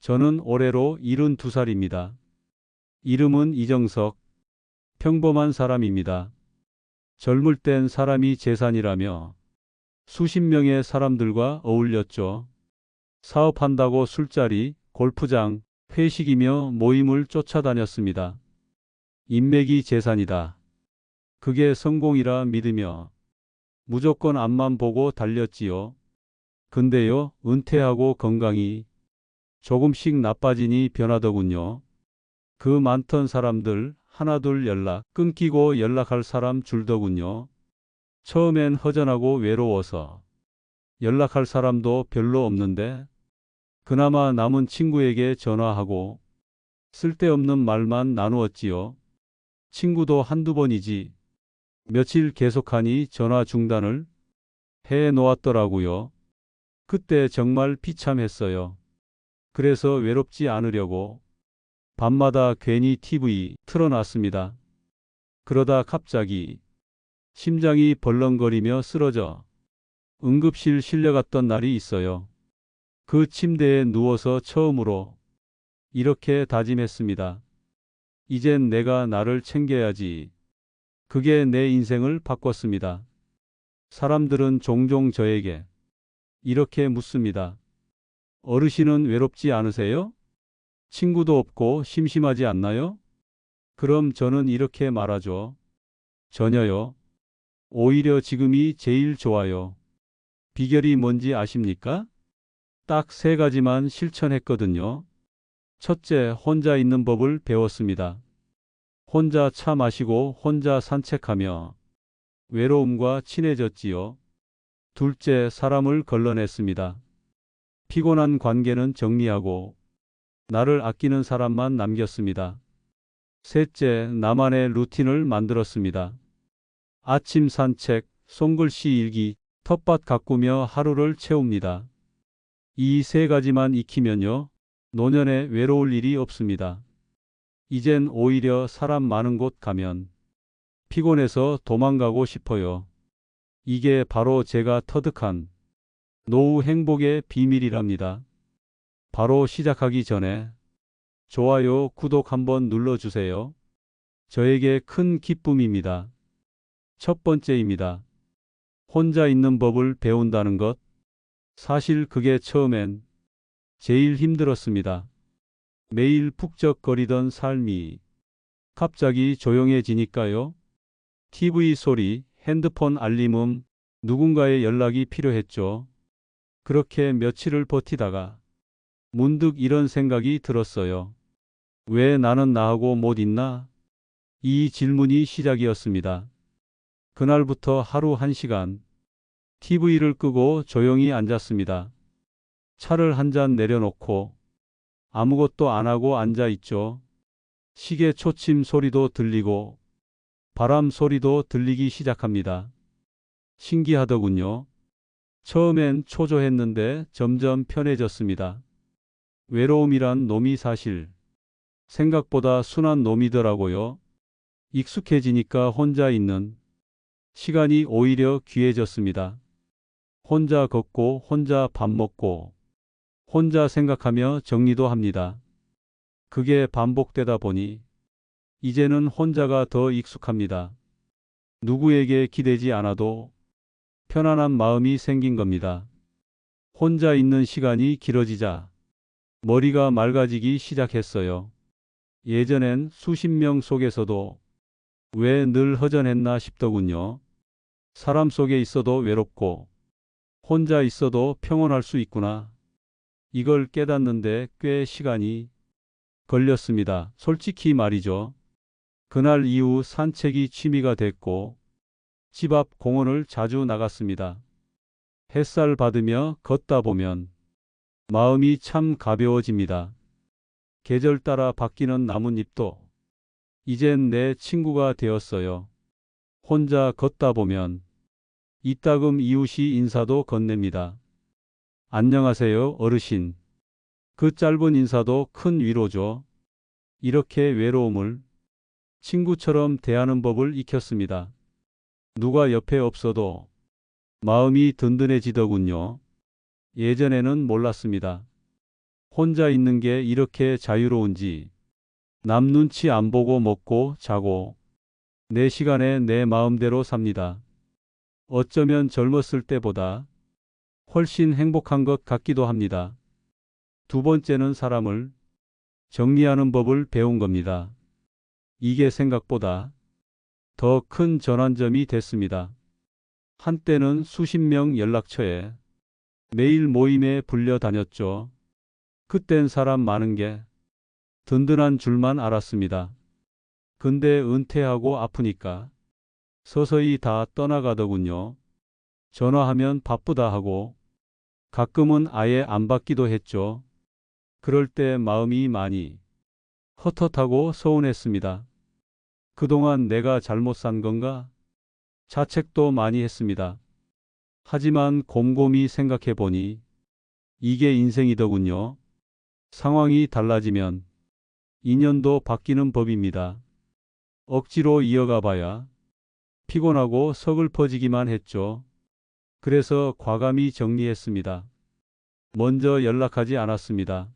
저는 올해로 72살입니다. 이름은 이정석, 평범한 사람입니다. 젊을 땐 사람이 재산이라며 수십 명의 사람들과 어울렸죠. 사업한다고 술자리, 골프장, 회식이며 모임을 쫓아다녔습니다. 인맥이 재산이다. 그게 성공이라 믿으며 무조건 앞만 보고 달렸지요. 근데요, 은퇴하고 건강이 조금씩 나빠지니 변하더군요. 그 많던 사람들 하나둘 연락 끊기고 연락할 사람 줄더군요. 처음엔 허전하고 외로워서 연락할 사람도 별로 없는데 그나마 남은 친구에게 전화하고 쓸데없는 말만 나누었지요. 친구도 한두 번이지 며칠 계속하니 전화 중단을 해 놓았더라고요. 그때 정말 비참했어요. 그래서 외롭지 않으려고 밤마다 괜히 TV 틀어놨습니다. 그러다 갑자기 심장이 벌렁거리며 쓰러져 응급실 실려갔던 날이 있어요. 그 침대에 누워서 처음으로 이렇게 다짐했습니다. 이젠 내가 나를 챙겨야지. 그게 내 인생을 바꿨습니다. 사람들은 종종 저에게 이렇게 묻습니다. 어르신은 외롭지 않으세요? 친구도 없고 심심하지 않나요? 그럼 저는 이렇게 말하죠. 전혀요. 오히려 지금이 제일 좋아요. 비결이 뭔지 아십니까? 딱 세 가지만 실천했거든요. 첫째, 혼자 있는 법을 배웠습니다. 혼자 차 마시고 혼자 산책하며 외로움과 친해졌지요. 둘째, 사람을 걸러냈습니다. 피곤한 관계는 정리하고 나를 아끼는 사람만 남겼습니다. 셋째, 나만의 루틴을 만들었습니다. 아침 산책, 손글씨 일기, 텃밭 가꾸며 하루를 채웁니다. 이 세 가지만 익히면요, 노년에 외로울 일이 없습니다. 이젠 오히려 사람 많은 곳 가면 피곤해서 도망가고 싶어요. 이게 바로 제가 터득한 노후 행복의 비밀이랍니다. 바로 시작하기 전에 좋아요, 구독 한번 눌러주세요. 저에게 큰 기쁨입니다. 첫 번째입니다. 혼자 있는 법을 배운다는 것. 사실 그게 처음엔 제일 힘들었습니다. 매일 북적거리던 삶이 갑자기 조용해지니까요. TV 소리, 핸드폰 알림음, 누군가의 연락이 필요했죠. 그렇게 며칠을 버티다가 문득 이런 생각이 들었어요. 왜 나는 나하고 못 있나? 이 질문이 시작이었습니다. 그날부터 하루 1시간 TV를 끄고 조용히 앉았습니다. 차를 한 잔 내려놓고 아무것도 안 하고 앉아 있죠. 시계 초침 소리도 들리고 바람 소리도 들리기 시작합니다. 신기하더군요. 처음엔 초조했는데 점점 편해졌습니다. 외로움이란 놈이 사실 생각보다 순한 놈이더라고요. 익숙해지니까 혼자 있는 시간이 오히려 귀해졌습니다. 혼자 걷고 혼자 밥 먹고 혼자 생각하며 정리도 합니다. 그게 반복되다 보니 이제는 혼자가 더 익숙합니다. 누구에게 기대지 않아도 편안한 마음이 생긴 겁니다. 혼자 있는 시간이 길어지자 머리가 맑아지기 시작했어요. 예전엔 수십 명 속에서도 왜 늘 허전했나 싶더군요. 사람 속에 있어도 외롭고 혼자 있어도 평온할 수 있구나. 이걸 깨닫는데 꽤 시간이 걸렸습니다. 솔직히 말이죠. 그날 이후 산책이 취미가 됐고 집 앞 공원을 자주 나갔습니다. 햇살 받으며 걷다 보면 마음이 참 가벼워집니다. 계절 따라 바뀌는 나뭇잎도 이젠 내 친구가 되었어요. 혼자 걷다 보면 이따금 이웃이 인사도 건넵니다. 안녕하세요, 어르신. 그 짧은 인사도 큰 위로죠. 이렇게 외로움을 친구처럼 대하는 법을 익혔습니다. 누가 옆에 없어도 마음이 든든해지더군요. 예전에는 몰랐습니다. 혼자 있는 게 이렇게 자유로운지 남 눈치 안 보고 먹고 자고 내 시간에 내 마음대로 삽니다. 어쩌면 젊었을 때보다 훨씬 행복한 것 같기도 합니다. 두 번째는 사람을 정리하는 법을 배운 겁니다. 이게 생각보다 더 큰 전환점이 됐습니다. 한때는 수십 명 연락처에 매일 모임에 불려 다녔죠. 그땐 사람 많은 게 든든한 줄만 알았습니다. 근데 은퇴하고 아프니까 서서히 다 떠나가더군요. 전화하면 바쁘다 하고 가끔은 아예 안 받기도 했죠. 그럴 때 마음이 많이 헛헛하고 서운했습니다. 그동안 내가 잘못 산 건가? 자책도 많이 했습니다. 하지만 곰곰이 생각해 보니 이게 인생이더군요. 상황이 달라지면 인연도 바뀌는 법입니다. 억지로 이어가 봐야 피곤하고 서글퍼지기만 했죠. 그래서 과감히 정리했습니다. 먼저 연락하지 않았습니다.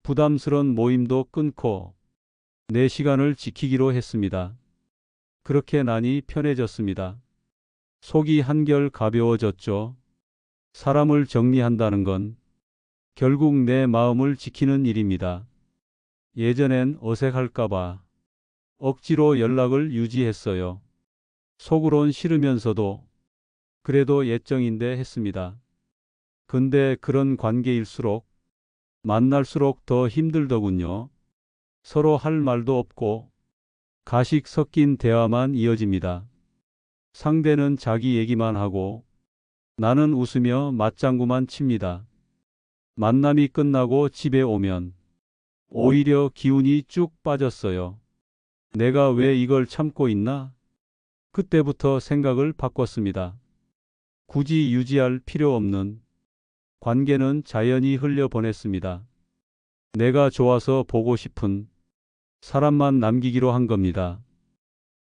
부담스런 모임도 끊고 내 시간을 지키기로 했습니다. 그렇게 나니 편해졌습니다. 속이 한결 가벼워졌죠. 사람을 정리한다는 건 결국 내 마음을 지키는 일입니다. 예전엔 어색할까봐 억지로 연락을 유지했어요. 속으론 싫으면서도 그래도 예정인데 했습니다. 근데 그런 관계일수록 만날수록 더 힘들더군요. 서로 할 말도 없고 가식 섞인 대화만 이어집니다. 상대는 자기 얘기만 하고 나는 웃으며 맞장구만 칩니다. 만남이 끝나고 집에 오면 오히려 기운이 쭉 빠졌어요. 내가 왜 이걸 참고 있나? 그때부터 생각을 바꿨습니다. 굳이 유지할 필요 없는 관계는 자연히 흘려보냈습니다. 내가 좋아서 보고 싶은 사람만 남기기로 한 겁니다.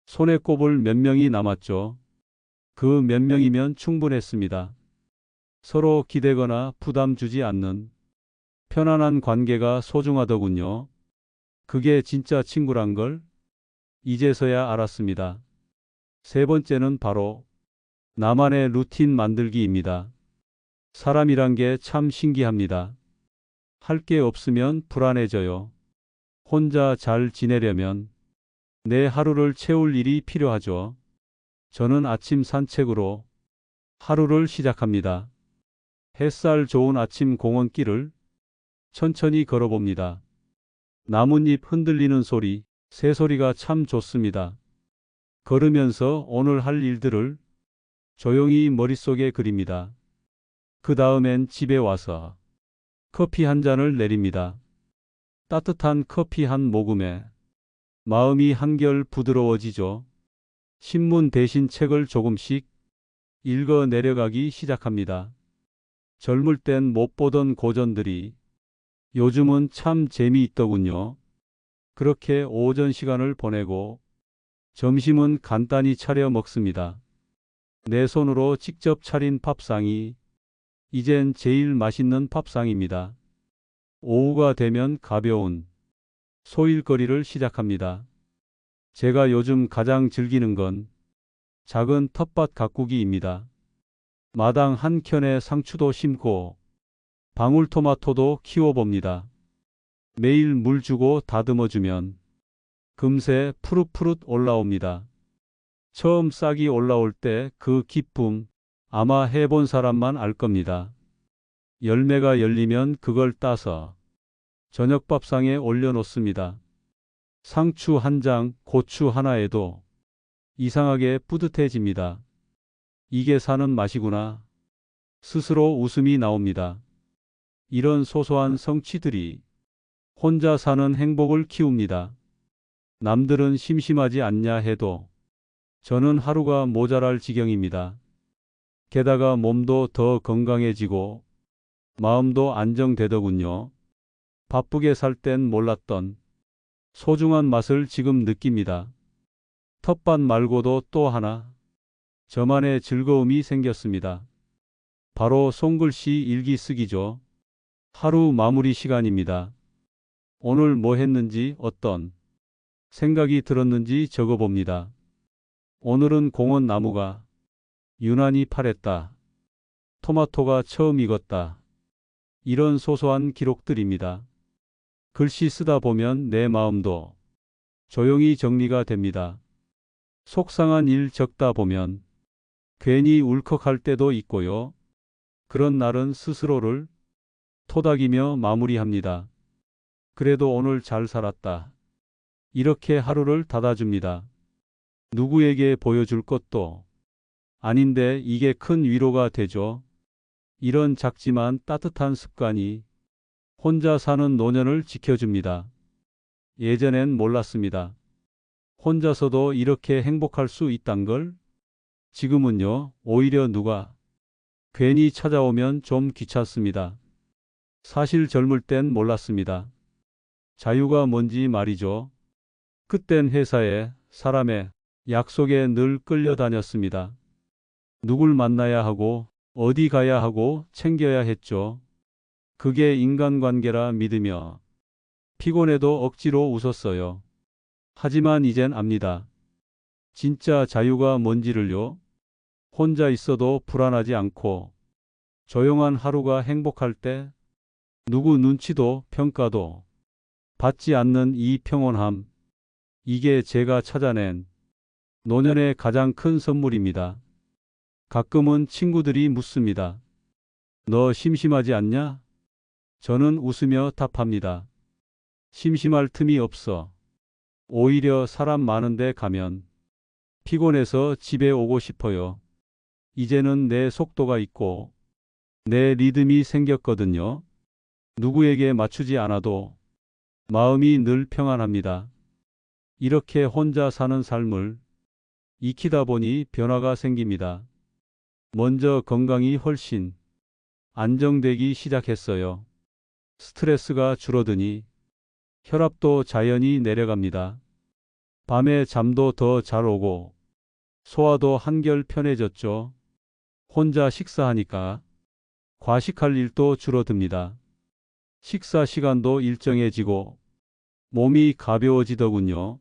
손에 꼽을 몇 명이 남았죠. 그 몇 명이면 충분했습니다. 서로 기대거나 부담 주지 않는 편안한 관계가 소중하더군요. 그게 진짜 친구란 걸 이제서야 알았습니다. 세 번째는 바로 나만의 루틴 만들기입니다. 사람이란 게 참 신기합니다. 할 게 없으면 불안해져요. 혼자 잘 지내려면 내 하루를 채울 일이 필요하죠. 저는 아침 산책으로 하루를 시작합니다. 햇살 좋은 아침 공원길을 천천히 걸어봅니다. 나뭇잎 흔들리는 소리, 새소리가 참 좋습니다. 걸으면서 오늘 할 일들을 조용히 머릿속에 그립니다. 그 다음엔 집에 와서 커피 한 잔을 내립니다. 따뜻한 커피 한 모금에 마음이 한결 부드러워지죠. 신문 대신 책을 조금씩 읽어 내려가기 시작합니다. 젊을 땐 못 보던 고전들이 요즘은 참 재미있더군요. 그렇게 오전 시간을 보내고 점심은 간단히 차려 먹습니다. 내 손으로 직접 차린 밥상이 이젠 제일 맛있는 밥상입니다. 오후가 되면 가벼운 소일거리를 시작합니다. 제가 요즘 가장 즐기는 건 작은 텃밭 가꾸기입니다. 마당 한켠에 상추도 심고 방울토마토도 키워봅니다. 매일 물 주고 다듬어주면 금세 푸릇푸릇 올라옵니다. 처음 싹이 올라올 때 그 기쁨 아마 해본 사람만 알 겁니다. 열매가 열리면 그걸 따서 저녁밥상에 올려놓습니다. 상추 한 장, 고추 하나에도 이상하게 뿌듯해집니다. 이게 사는 맛이구나. 스스로 웃음이 나옵니다. 이런 소소한 성취들이 혼자 사는 행복을 키웁니다. 남들은 심심하지 않냐 해도 저는 하루가 모자랄 지경입니다. 게다가 몸도 더 건강해지고 마음도 안정되더군요. 바쁘게 살 땐 몰랐던 소중한 맛을 지금 느낍니다. 텃밭 말고도 또 하나 저만의 즐거움이 생겼습니다. 바로 손글씨 일기 쓰기죠. 하루 마무리 시간입니다. 오늘 뭐 했는지 어떤 생각이 들었는지 적어봅니다. 오늘은 공원 나무가 유난히 파랬다. 토마토가 처음 익었다. 이런 소소한 기록들입니다. 글씨 쓰다 보면 내 마음도 조용히 정리가 됩니다. 속상한 일 적다 보면 괜히 울컥할 때도 있고요. 그런 날은 스스로를 토닥이며 마무리합니다. 그래도 오늘 잘 살았다. 이렇게 하루를 닫아줍니다. 누구에게 보여줄 것도 아닌데 이게 큰 위로가 되죠. 이런 작지만 따뜻한 습관이 혼자 사는 노년을 지켜줍니다. 예전엔 몰랐습니다. 혼자서도 이렇게 행복할 수 있단 걸. 지금은요, 오히려 누가 괜히 찾아오면 좀 귀찮습니다. 사실 젊을 땐 몰랐습니다. 자유가 뭔지 말이죠. 그땐 회사에, 사람의 약속에 늘 끌려다녔습니다. 누굴 만나야 하고, 어디 가야 하고 챙겨야 했죠. 그게 인간관계라 믿으며 피곤해도 억지로 웃었어요. 하지만 이젠 압니다. 진짜 자유가 뭔지를요. 혼자 있어도 불안하지 않고 조용한 하루가 행복할 때 누구 눈치도 평가도 받지 않는 이 평온함. 이게 제가 찾아낸 노년의 가장 큰 선물입니다. 가끔은 친구들이 묻습니다. 너 심심하지 않냐? 저는 웃으며 답합니다. 심심할 틈이 없어. 오히려 사람 많은데 가면 피곤해서 집에 오고 싶어요. 이제는 내 속도가 있고 내 리듬이 생겼거든요. 누구에게 맞추지 않아도 마음이 늘 평안합니다. 이렇게 혼자 사는 삶을 익히다 보니 변화가 생깁니다. 먼저 건강이 훨씬 안정되기 시작했어요. 스트레스가 줄어드니 혈압도 자연히 내려갑니다. 밤에 잠도 더 잘 오고 소화도 한결 편해졌죠. 혼자 식사하니까 과식할 일도 줄어듭니다. 식사 시간도 일정해지고 몸이 가벼워지더군요.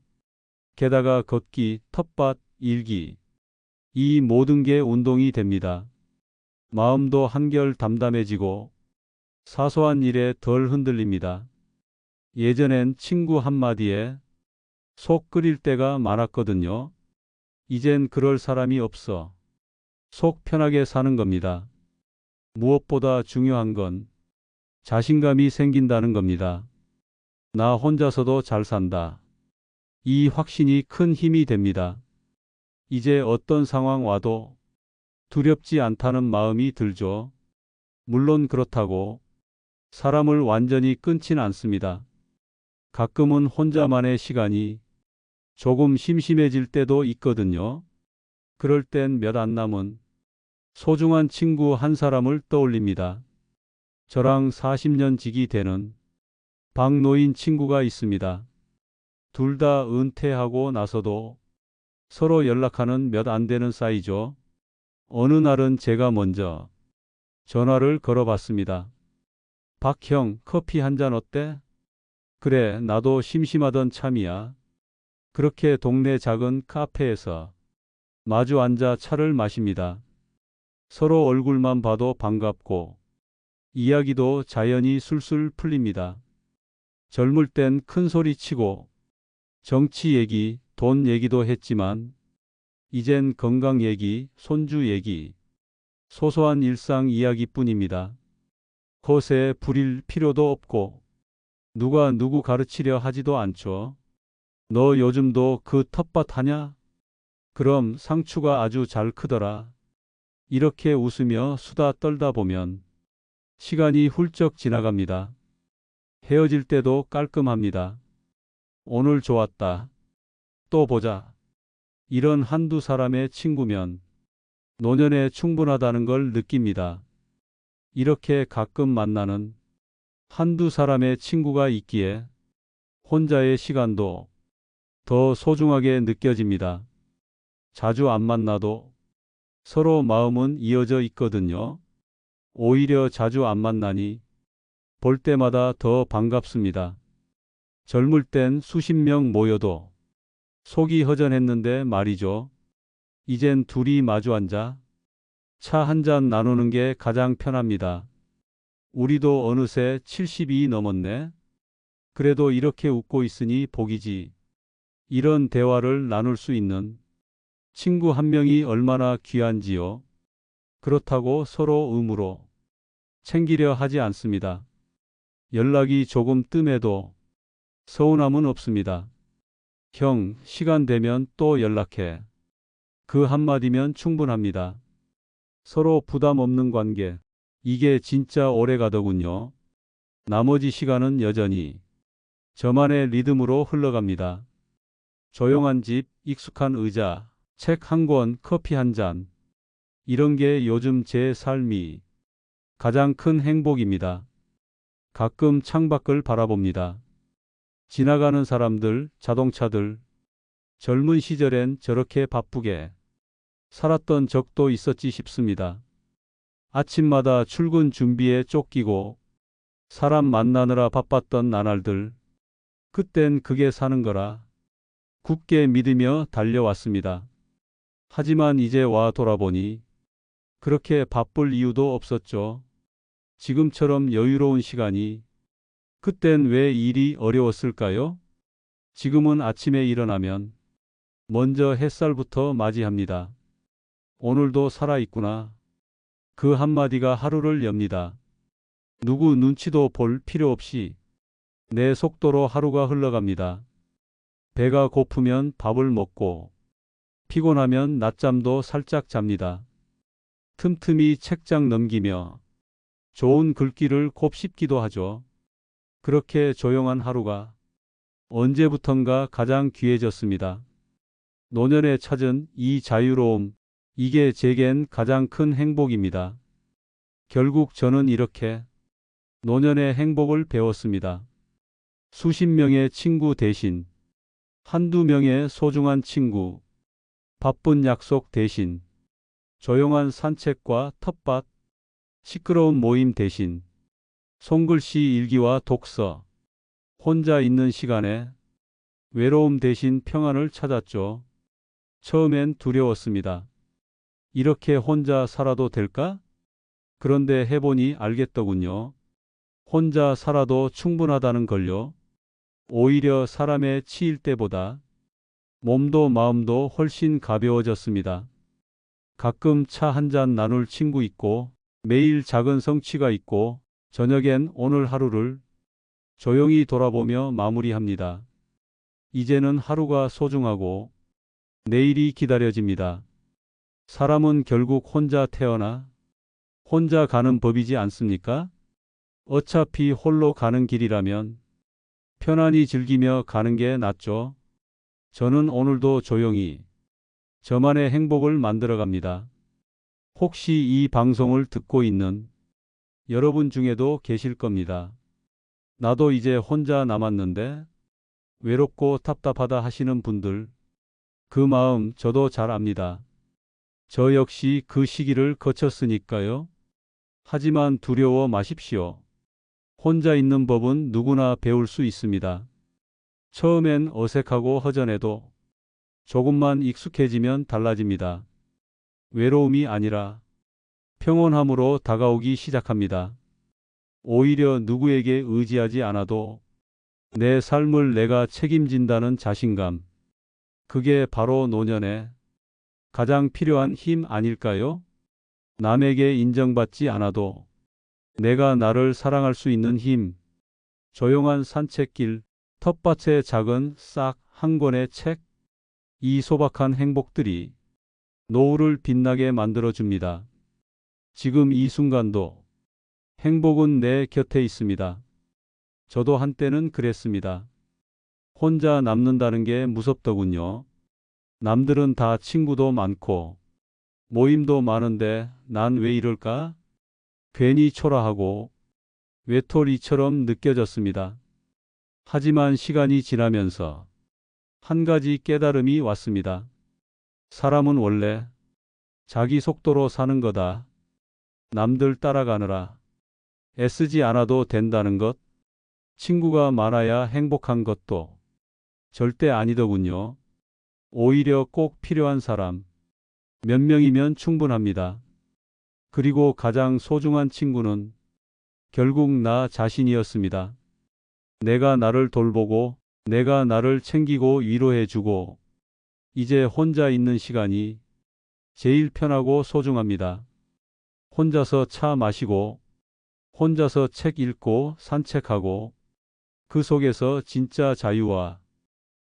게다가 걷기, 텃밭, 일기, 이 모든 게 운동이 됩니다. 마음도 한결 담담해지고 사소한 일에 덜 흔들립니다. 예전엔 친구 한마디에 속 끓일 때가 많았거든요. 이젠 그럴 사람이 없어 속 편하게 사는 겁니다. 무엇보다 중요한 건 자신감이 생긴다는 겁니다. 나 혼자서도 잘 산다. 이 확신이 큰 힘이 됩니다. 이제 어떤 상황 와도 두렵지 않다는 마음이 들죠. 물론 그렇다고 사람을 완전히 끊진 않습니다. 가끔은 혼자만의 시간이 조금 심심해질 때도 있거든요. 그럴 땐 몇 안 남은 소중한 친구 한 사람을 떠올립니다. 저랑 40년 지기 되는 박노인 친구가 있습니다. 둘 다 은퇴하고 나서도 서로 연락하는 몇 안 되는 사이죠. 어느 날은 제가 먼저 전화를 걸어봤습니다. 박 형, 커피 한 잔 어때? 그래, 나도 심심하던 참이야. 그렇게 동네 작은 카페에서 마주 앉아 차를 마십니다. 서로 얼굴만 봐도 반갑고 이야기도 자연히 술술 풀립니다. 젊을 땐 큰 소리 치고 정치 얘기, 돈 얘기도 했지만 이젠 건강 얘기, 손주 얘기, 소소한 일상 이야기뿐입니다. 거세 부릴 필요도 없고 누가 누구 가르치려 하지도 않죠. 너 요즘도 그 텃밭 하냐? 그럼 상추가 아주 잘 크더라. 이렇게 웃으며 수다 떨다 보면 시간이 훌쩍 지나갑니다. 헤어질 때도 깔끔합니다. 오늘 좋았다. 또 보자. 이런 한두 사람의 친구면 노년에 충분하다는 걸 느낍니다. 이렇게 가끔 만나는 한두 사람의 친구가 있기에 혼자의 시간도 더 소중하게 느껴집니다. 자주 안 만나도 서로 마음은 이어져 있거든요. 오히려 자주 안 만나니 볼 때마다 더 반갑습니다. 젊을 땐 수십 명 모여도 속이 허전했는데 말이죠. 이젠 둘이 마주 앉아 차 한 잔 나누는 게 가장 편합니다. 우리도 어느새 70이 넘었네. 그래도 이렇게 웃고 있으니 복이지. 이런 대화를 나눌 수 있는 친구 한 명이 얼마나 귀한지요. 그렇다고 서로 의무로 챙기려 하지 않습니다. 연락이 조금 뜸해도 서운함은 없습니다. 형, 시간 되면 또 연락해. 그 한마디면 충분합니다. 서로 부담 없는 관계. 이게 진짜 오래 가더군요. 나머지 시간은 여전히 저만의 리듬으로 흘러갑니다. 조용한 집, 익숙한 의자, 책 한 권, 커피 한 잔. 이런 게 요즘 제 삶이 가장 큰 행복입니다. 가끔 창밖을 바라봅니다. 지나가는 사람들, 자동차들. 젊은 시절엔 저렇게 바쁘게 살았던 적도 있었지 싶습니다. 아침마다 출근 준비에 쫓기고 사람 만나느라 바빴던 나날들. 그땐 그게 사는 거라 굳게 믿으며 달려왔습니다. 하지만 이제 와 돌아보니 그렇게 바쁠 이유도 없었죠. 지금처럼 여유로운 시간이. 그땐 왜 일이 어려웠을까요? 지금은 아침에 일어나면 먼저 햇살부터 맞이합니다. 오늘도 살아있구나. 그 한마디가 하루를 엽니다. 누구 눈치도 볼 필요 없이 내 속도로 하루가 흘러갑니다. 배가 고프면 밥을 먹고 피곤하면 낮잠도 살짝 잡니다. 틈틈이 책장 넘기며 좋은 글귀를 곱씹기도 하죠. 그렇게 조용한 하루가 언제부턴가 가장 귀해졌습니다. 노년에 찾은 이 자유로움, 이게 제겐 가장 큰 행복입니다. 결국 저는 이렇게 노년의 행복을 배웠습니다. 수십 명의 친구 대신 한두 명의 소중한 친구, 바쁜 약속 대신 조용한 산책과 텃밭, 시끄러운 모임 대신 손글씨 일기와 독서, 혼자 있는 시간에 외로움 대신 평안을 찾았죠. 처음엔 두려웠습니다. 이렇게 혼자 살아도 될까? 그런데 해보니 알겠더군요. 혼자 살아도 충분하다는 걸요. 오히려 사람에 치일 때보다 몸도 마음도 훨씬 가벼워졌습니다. 가끔 차 한 잔 나눌 친구 있고 매일 작은 성취가 있고 저녁엔 오늘 하루를 조용히 돌아보며 마무리합니다. 이제는 하루가 소중하고 내일이 기다려집니다. 사람은 결국 혼자 태어나 혼자 가는 법이지 않습니까? 어차피 홀로 가는 길이라면 편안히 즐기며 가는 게 낫죠. 저는 오늘도 조용히 저만의 행복을 만들어 갑니다. 혹시 이 방송을 듣고 있는 여러분 중에도 계실 겁니다. 나도 이제 혼자 남았는데 외롭고 답답하다 하시는 분들, 그 마음 저도 잘 압니다. 저 역시 그 시기를 거쳤으니까요. 하지만 두려워 마십시오. 혼자 있는 법은 누구나 배울 수 있습니다. 처음엔 어색하고 허전해도 조금만 익숙해지면 달라집니다. 외로움이 아니라 평온함으로 다가오기 시작합니다. 오히려 누구에게 의지하지 않아도 내 삶을 내가 책임진다는 자신감. 그게 바로 노년에 가장 필요한 힘 아닐까요? 남에게 인정받지 않아도 내가 나를 사랑할 수 있는 힘. 조용한 산책길, 텃밭의 작은 싹 한 권의 책. 이 소박한 행복들이 노후를 빛나게 만들어줍니다. 지금 이 순간도 행복은 내 곁에 있습니다. 저도 한때는 그랬습니다. 혼자 남는다는 게 무섭더군요. 남들은 다 친구도 많고 모임도 많은데 난 왜 이럴까? 괜히 초라하고 외톨이처럼 느껴졌습니다. 하지만 시간이 지나면서 한 가지 깨달음이 왔습니다. 사람은 원래 자기 속도로 사는 거다. 남들 따라가느라 애쓰지 않아도 된다는 것, 친구가 많아야 행복한 것도 절대 아니더군요. 오히려 꼭 필요한 사람 몇 명이면 충분합니다. 그리고 가장 소중한 친구는 결국 나 자신이었습니다. 내가 나를 돌보고, 내가 나를 챙기고 위로해주고, 이제 혼자 있는 시간이 제일 편하고 소중합니다. 혼자서 차 마시고, 혼자서 책 읽고 산책하고, 그 속에서 진짜 자유와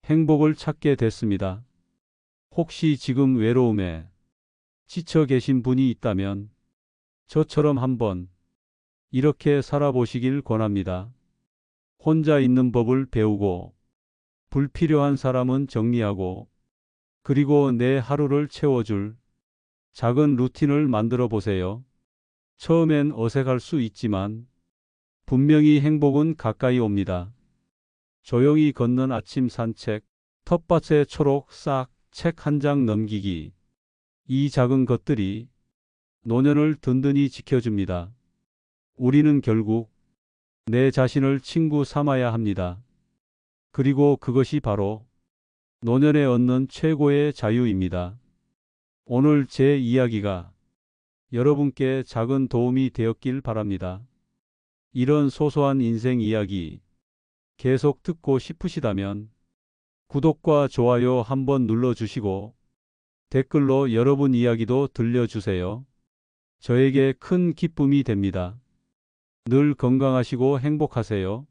행복을 찾게 됐습니다. 혹시 지금 외로움에 지쳐 계신 분이 있다면 저처럼 한번 이렇게 살아보시길 권합니다. 혼자 있는 법을 배우고, 불필요한 사람은 정리하고, 그리고 내 하루를 채워줄 작은 루틴을 만들어 보세요. 처음엔 어색할 수 있지만 분명히 행복은 가까이 옵니다. 조용히 걷는 아침 산책, 텃밭의 초록 싹, 책 한 장 넘기기. 이 작은 것들이 노년을 든든히 지켜줍니다. 우리는 결국 내 자신을 친구 삼아야 합니다. 그리고 그것이 바로 노년에 얻는 최고의 자유입니다. 오늘 제 이야기가 여러분께 작은 도움이 되었길 바랍니다. 이런 소소한 인생 이야기 계속 듣고 싶으시다면 구독과 좋아요 한번 눌러주시고 댓글로 여러분 이야기도 들려주세요. 저에게 큰 기쁨이 됩니다. 늘 건강하시고 행복하세요.